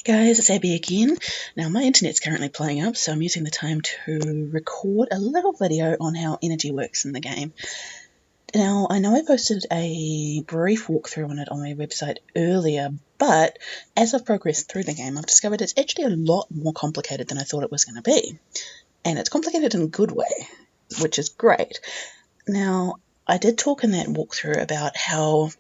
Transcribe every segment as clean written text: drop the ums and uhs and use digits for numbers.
Hey guys, it's Abby again. Now my internet's currently playing up, so I'm using the time to record a little video on how energy works in the game. Now I know I posted a brief walkthrough on it on my website earlier, but as I've progressed through the game I've discovered it's actually a lot more complicated than I thought it was going to be. And it's complicated in a good way, which is great. Now I did talk in that walkthrough about how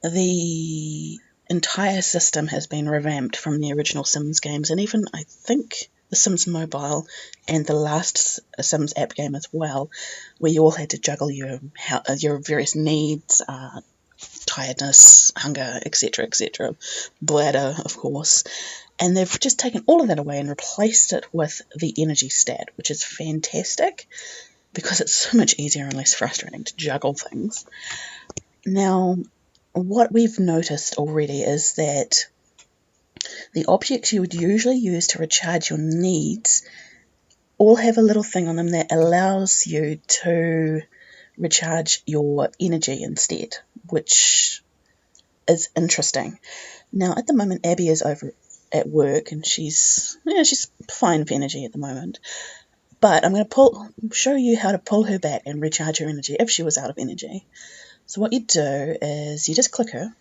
the entire system has been revamped from the original Sims games, and even I think the Sims Mobile and the last Sims app game as well, where you all had to juggle your various needs, tiredness, hunger, etc., bladder, of course. And they've just taken all of that away and replaced it with the energy stat, which is fantastic because it's so much easier and less frustrating to juggle things. Now, what we've noticed already is that the objects you would usually use to recharge your needs all have a little thing on them that allows you to recharge your energy instead, which is interesting. Now, at the moment, Abby is over at work and she's fine for energy at the moment. But I'm going to show you how to pull her back and recharge her energy if she was out of energy. So what you do is you just click her,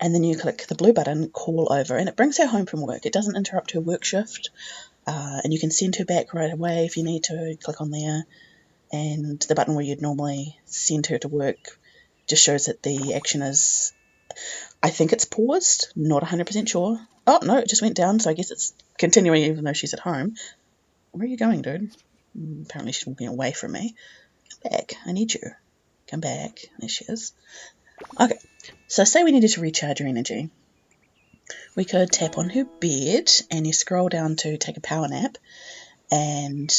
and then you click the blue button, call over, and it brings her home from work. It doesn't interrupt her work shift, and you can send her back right away if you need to. Click on there, and the button where you'd normally send her to work just shows that the action is, I think it's paused, not 100% sure. Oh, no, it just went down, so I guess it's continuing even though she's at home. Where are you going, dude? Apparently she's walking away from me. Come back, I need you. Come back. There she is. Okay, so say we needed to recharge her energy. We could tap on her bed and you scroll down to take a power nap, and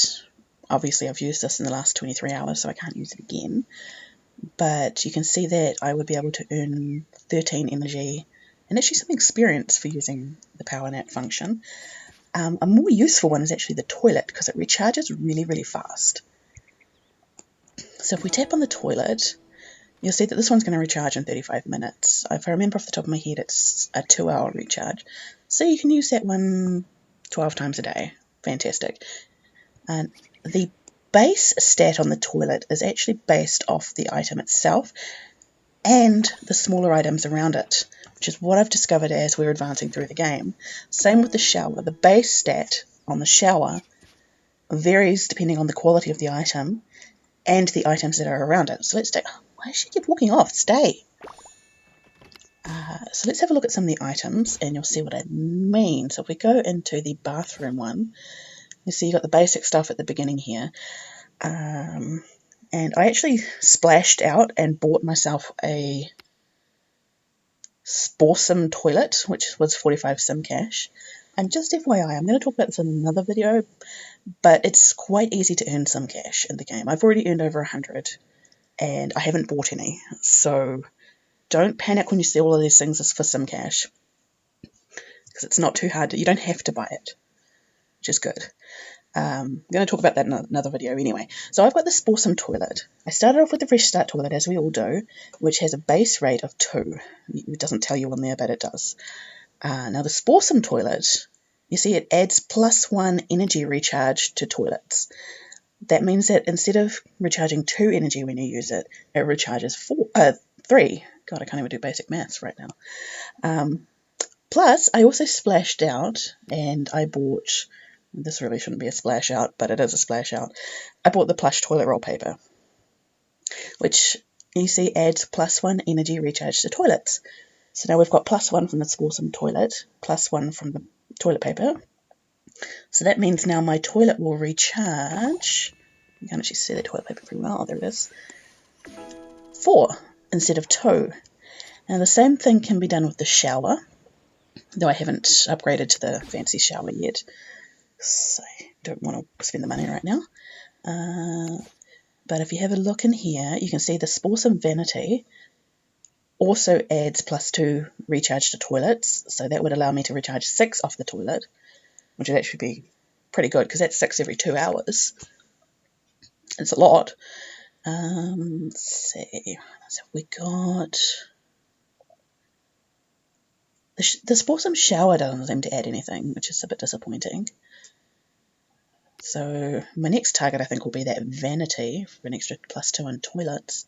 obviously I've used this in the last 23 hours so I can't use it again, but you can see that I would be able to earn 13 energy and actually some experience for using the power nap function. A more useful one is actually the toilet because it recharges really fast. So if we tap on the toilet, you'll see that this one's going to recharge in 35 minutes. If I remember off the top of my head, it's a 2-hour recharge. So you can use that one 12 times a day. Fantastic. And the base stat on the toilet is actually based off the item itself and the smaller items around it, which is what I've discovered as we're advancing through the game. Same with the shower. The base stat on the shower varies depending on the quality of the item and the items that are around it. So let's take... Why does she keep walking off? Stay! So let's have a look at some of the items and you'll see what I mean. So if we go into the bathroom one, you see you've got the basic stuff at the beginning here. And I actually splashed out and bought myself a Sporsome toilet, which was 45 sim cash. And just FYI, I'm going to talk about this in another video, but it's quite easy to earn some cash in the game. I've already earned over 100. And I haven't bought any, so don't panic when you see all of these things as for some cash, because it's not too hard. You don't have to buy it, which is good. I'm going to talk about that in another video anyway. So I've got the Sporsome toilet. I started off with the Fresh Start toilet, as we all do, which has a base rate of 2. It doesn't tell you on there, but it does. Now the Sporsome toilet, you see it adds +1 energy recharge to toilets. That means that instead of recharging 2 energy when you use it, it recharges 3. God, I can't even do basic maths right now. Plus, I also splashed out, and I bought... This really shouldn't be a splash out, but it is a splash out. I bought the plush toilet roll paper, which you see adds +1 energy recharge to toilets. So now we've got +1 from the Sporsome toilet, +1 from the toilet paper. So that means now my toilet will recharge... You can't actually see the toilet paper very well. Oh, there it is. 4 instead of 2. Now the same thing can be done with the shower, though I haven't upgraded to the fancy shower yet, so I don't want to spend the money right now. But if you have a look in here, you can see the Sporsome Vanity also adds +2 recharge to toilets, so that would allow me to recharge 6 off the toilet, which would actually be pretty good, because that's 6 every 2 hours. It's a lot. Let's see. So we got... The Sporsome Shower doesn't seem to add anything, which is a bit disappointing. So my next target, I think, will be that Vanity for an extra +2 on toilets.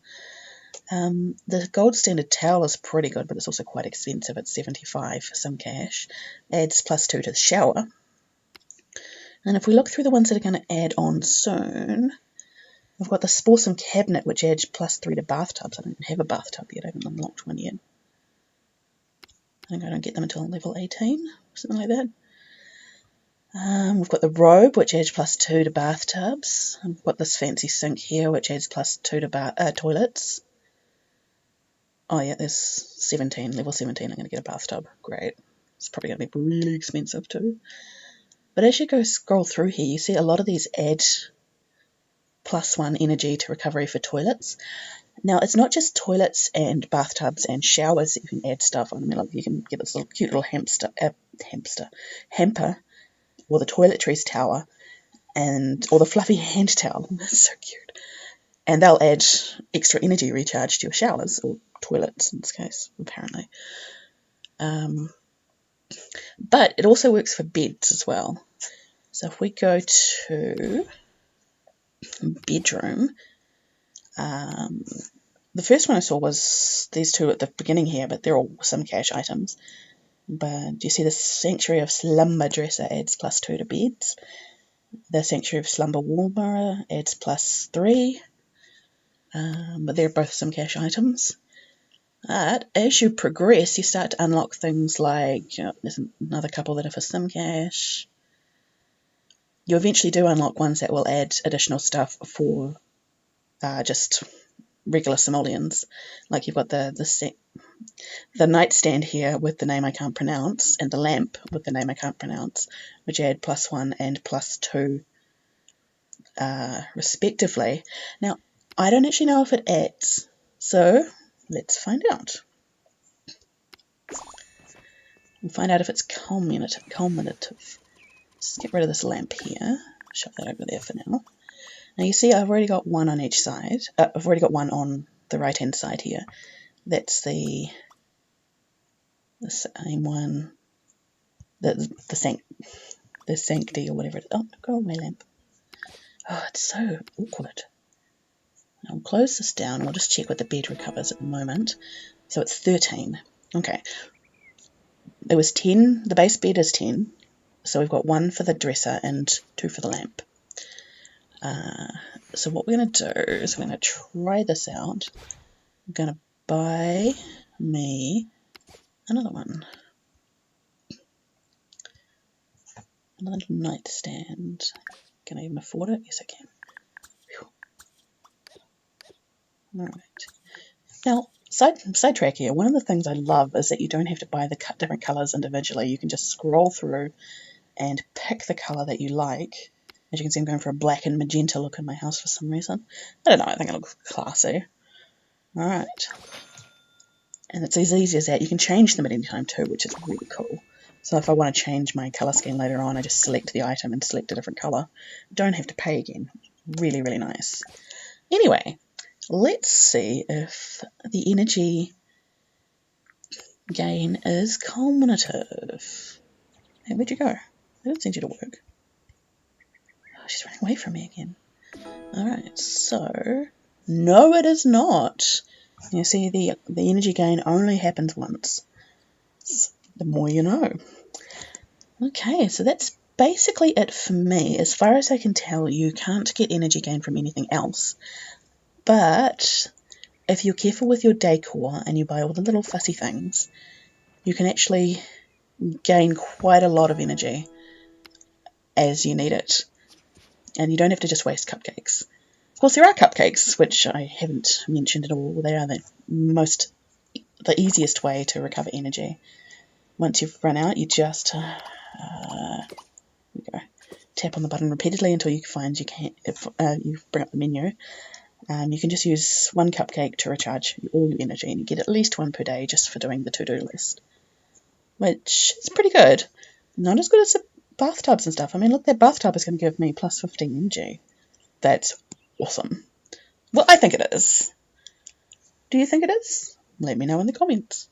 The Gold Standard Towel is pretty good, but it's also quite expensive. It's 75 for some cash. Adds +2 to the shower. And if we look through the ones that are going to add on soon, we've got the Sporsome Cabinet, which adds +3 to bathtubs. I don't have a bathtub yet. I haven't unlocked one yet. I think I don't get them until level 18, something like that. We've got the Robe, which adds +2 to bathtubs. We've got this fancy sink here, which adds +2 to toilets. Oh yeah, there's 17, level 17. I'm going to get a bathtub. Great. It's probably going to be really expensive too. But as you go scroll through here, you see a lot of these add +1 energy to recovery for toilets. Now, it's not just toilets and bathtubs and showers that you can add stuff on. I mean, like, you can get this little cute little hamper, or the toiletries tower, or the fluffy hand towel. That's so cute. And they'll add extra energy recharge to your showers, or toilets in this case, apparently. But it also works for beds as well. So if we go to bedroom, the first one I saw was these two at the beginning here, but they're all some cash items. But you see the Sanctuary of Slumber Dresser adds +2 to beds. The Sanctuary of Slumber Warmer adds +3. But they're both some cash items. But as you progress, you start to unlock things like, there's another couple that are for some cash. You eventually do unlock ones that will add additional stuff for just regular simoleons. Like you've got the nightstand here with the name I can't pronounce, and the lamp with the name I can't pronounce, which add +1 and +2 respectively. Now, I don't actually know if it adds, so let's find out. We'll find out if it's cumulative. Let's get rid of this lamp here. Shove that over there for now. Now you see I've already got one on each side. I've already got one on the right hand side here. That's the same one. The sanctity or whatever it is. Oh, go away, lamp. Oh, it's so awkward. I'll close this down. We'll just check what the bed recovers at the moment. So it's 13. Okay. It was 10. The base bed is 10. So we've got 1 for the dresser and 2 for the lamp. So what we're going to do is we're going to try this out. I'm going to buy me another one. Another nightstand. Can I even afford it? Yes, I can. Alright. Now, sidetrack here. One of the things I love is that you don't have to buy the different colours individually. You can just scroll through and pick the colour that you like. As you can see, I'm going for a black and magenta look in my house for some reason. I don't know, I think it looks classy. Alright. And it's as easy as that. You can change them at any time too, which is really cool. So if I want to change my colour scheme later on, I just select the item and select a different colour. Don't have to pay again. Really, really nice. Anyway, let's see if the energy gain is cumulative. Hey, where'd you go? I didn't send you to work. Oh, she's running away from me again. Alright, so no, it is not. You see, the energy gain only happens once. The more you know. Okay, so that's basically it for me. As far as I can tell, you can't get energy gain from anything else. But if you're careful with your decor and you buy all the little fussy things, you can actually gain quite a lot of energy as you need it. And you don't have to just waste cupcakes. Of course, there are cupcakes, which I haven't mentioned at all. They are the easiest way to recover energy. Once you've run out, you just tap on the button repeatedly until you find you bring up the menu. You can just use 1 cupcake to recharge all your energy, and you get at least 1 per day just for doing the to-do list, which is pretty good. Not as good as the bathtubs and stuff. I mean, look, that bathtub is going to give me plus 15 energy. That's awesome. Well, I think it is. Do you think it is? Let me know in the comments.